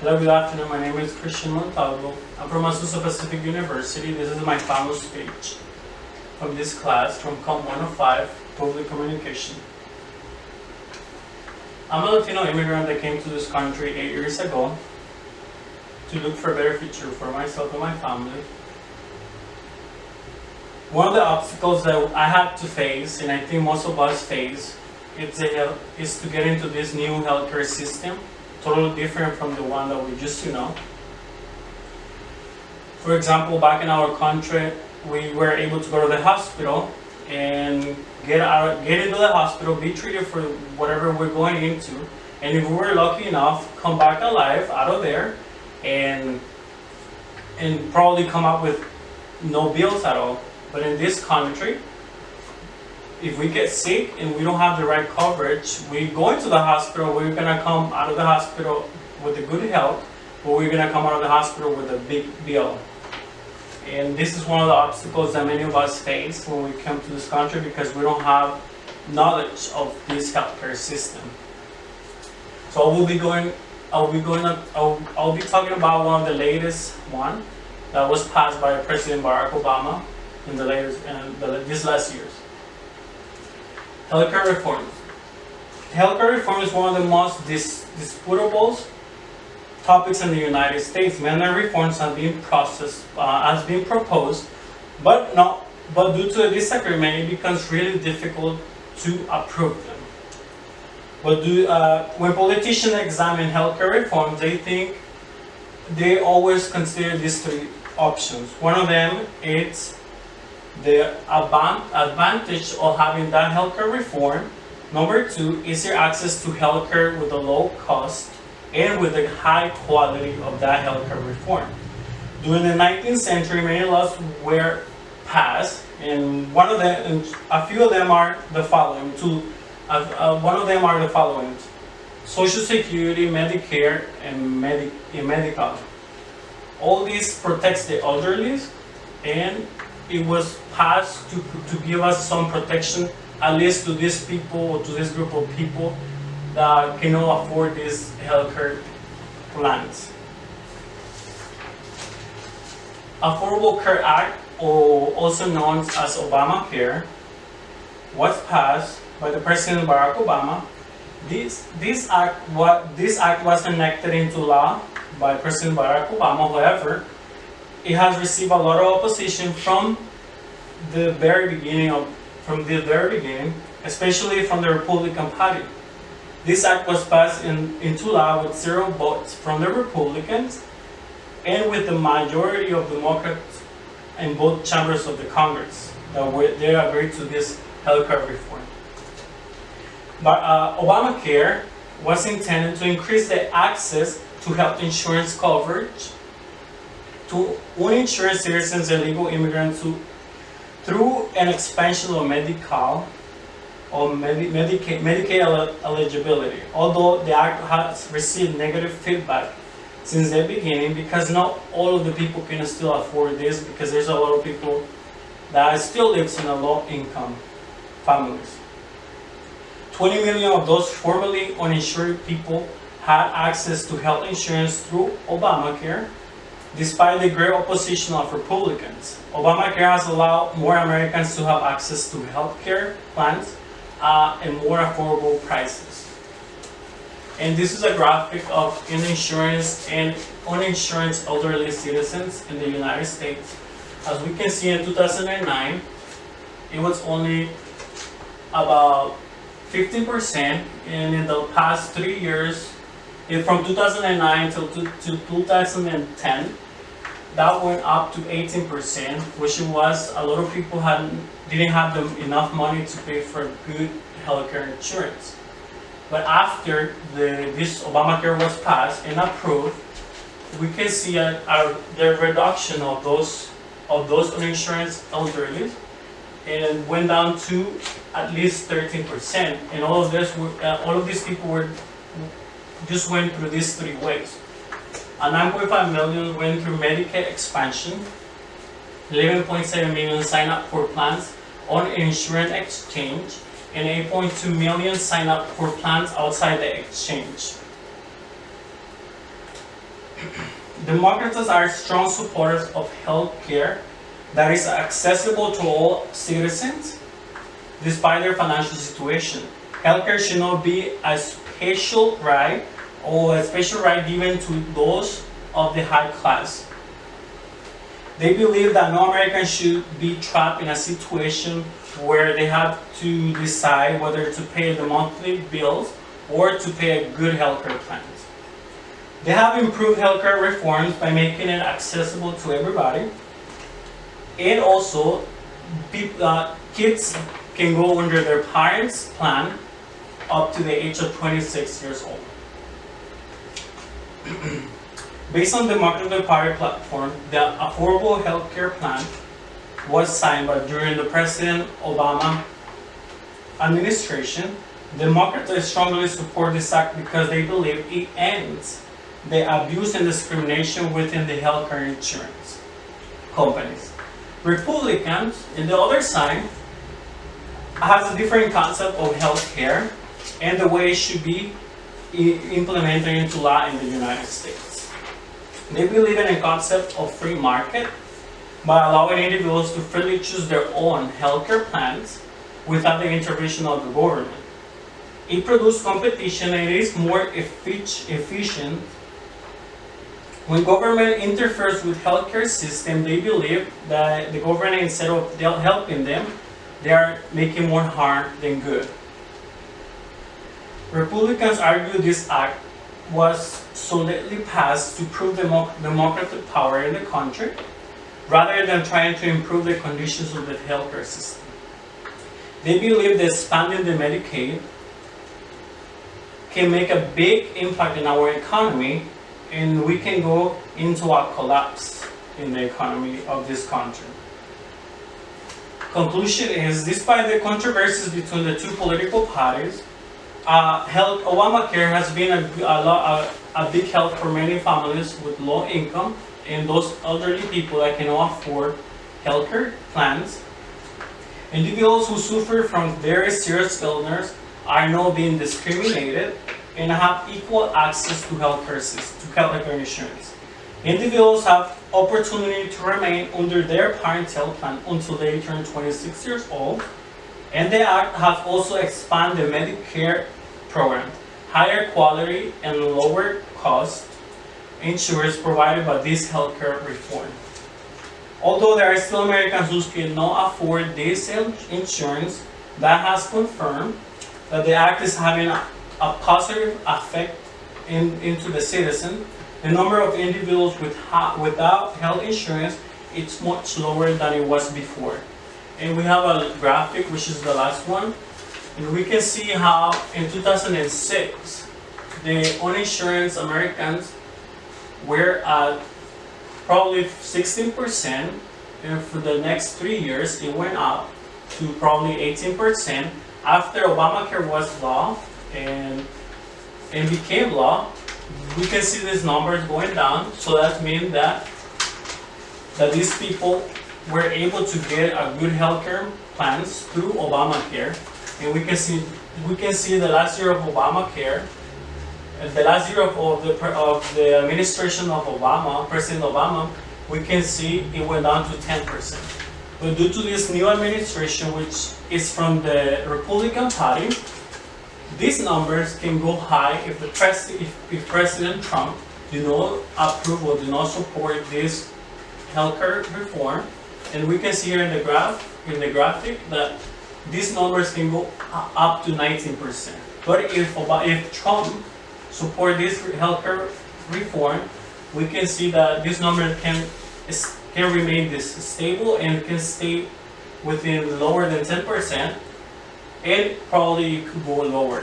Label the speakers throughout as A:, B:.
A: Hello, good afternoon. My name is Christian Montalvo. I'm from Azusa Pacific University. This is my final speech from this class from COMM105, Public Communication. I'm a Latino immigrant that came to this country 8 years ago to look for a better future for myself and my family. One of the obstacles that I had to face, and I think most of us face, is to get into this new healthcare system, totally different from the one that we used to know. For example, back in our country, we were able to go to the hospital and get into the hospital, be treated for whatever we're going into, and if we were lucky enough, come back alive out of there and probably come up with no bills at all. But in this country, if we get sick and we don't have the right coverage, we go into the hospital, we're gonna come out of the hospital with a good health, but we're gonna come out of the hospital with a big bill. And this is one of the obstacles that many of us face when we come to this country, because we don't have knowledge of this healthcare system. So I'll be talking about one of the latest one that was passed by President Barack Obama in these last years. Healthcare reform. Healthcare reform is one of the most disputable topics in the United States. Many reforms have been proposed, but due to a disagreement, it becomes really difficult to approve them. But when politicians examine healthcare reform, they always consider these three options. One of them is the advantage of having that healthcare reform. Number two, easier access to healthcare with a low cost and with the high quality of that healthcare reform. During the 19th century, many laws were passed, and a few of them are the following. One of them are the following: Social Security, Medicare, and medical. All these protects the elderly, and it was passed to give us some protection, at least to these people, or to this group of people that cannot afford these healthcare plans. Affordable Care Act, or also known as Obamacare, was passed by the President Barack Obama. This act was enacted into law by President Barack Obama. However, it has received a lot of opposition from the very beginning, especially from the Republican Party. This act was passed into law with 0 votes from the Republicans and with the majority of Democrats in both chambers of the Congress they agreed to this healthcare reform. But Obamacare was intended to increase the access to health insurance coverage to uninsured citizens and legal immigrants through an expansion of Medicaid eligibility. Although the act has received negative feedback since the beginning, because not all of the people can still afford this, because there's a lot of people that still lives in a low-income families. 20 million of those formerly uninsured people had access to health insurance through Obamacare. Despite the great opposition of Republicans, Obamacare has allowed more Americans to have access to health care plans at more affordable prices. And this is a graphic of uninsured and uninsured elderly citizens in the United States. As we can see, in 2009, it was only about 15%, and in the past 3 years, from 2009 to 2010, that went up to 18%, which was a lot of people didn't have enough money to pay for good healthcare insurance. But after this Obamacare was passed and approved, we can see the reduction of those uninsured elderly, and went down to at least 13%. And all of these people just went through these three ways. 9.5 million went through Medicaid expansion, 11.7 million signed up for plans on insurance exchange, and 8.2 million signed up for plans outside the exchange. Democrats are strong supporters of health care that is accessible to all citizens despite their financial situation. Healthcare should not be a special right or a special right given to those of the high class. They believe that no American should be trapped in a situation where they have to decide whether to pay the monthly bills or to pay a good healthcare plan. They have improved healthcare reforms by making it accessible to everybody, and also kids can go under their parents' plan up to the age of 26 years old. Based on the Democratic Party platform, the Affordable Health Care Plan was signed during the President Obama administration. Democrats strongly support this act because they believe it ends the abuse and discrimination within the healthcare insurance companies. Republicans, on the other side, has a different concept of healthcare and the way it should be implemented into law in the United States. They believe in a concept of free market by allowing individuals to freely choose their own healthcare plans without the intervention of the government. It produces competition and it is more efficient. When government interferes with healthcare system, they believe that the government, instead of helping them, they are making more harm than good. Republicans argue this act was solely passed to prove democratic power in the country, rather than trying to improve the conditions of the healthcare system. They believe that expanding the Medicaid can make a big impact in our economy, and we can go into a collapse in the economy of this country. Conclusion is, despite the controversies between the two political parties, Obamacare has been a big help for many families with low income and those elderly people that cannot afford healthcare plans. Individuals who suffer from very serious illness are not being discriminated and have equal access to healthcare insurance. Individuals have opportunity to remain under their parents' health plan until they turn 26 years old, and the Act has also expanded the Medicare program, higher quality and lower cost insurance provided by this healthcare reform. Although there are still Americans who cannot afford this insurance, that has confirmed that the Act is having a positive effect into the citizen. The number of individuals without health insurance is much lower than it was before. And we have a graphic, which is the last one. And we can see how in 2006, the uninsured Americans were at probably 16%, and for the next 3 years, it went up to probably 18%. After Obamacare was law and became law, we can see these numbers going down. So that means that these people were able to get a good healthcare plans through Obamacare. And we can see the last year of Obamacare, the last year of the administration of Obama, President Obama, we can see it went down to 10%. But due to this new administration, which is from the Republican Party, these numbers can go high if President Trump do not approve or do not support this healthcare reform. And we can see here in the graphic that these numbers can go up to 19%. But if Trump support this healthcare reform, we can see that this number can remain this stable and can stay within lower than 10%, and probably could go lower.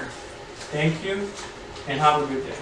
A: Thank you and have a good day.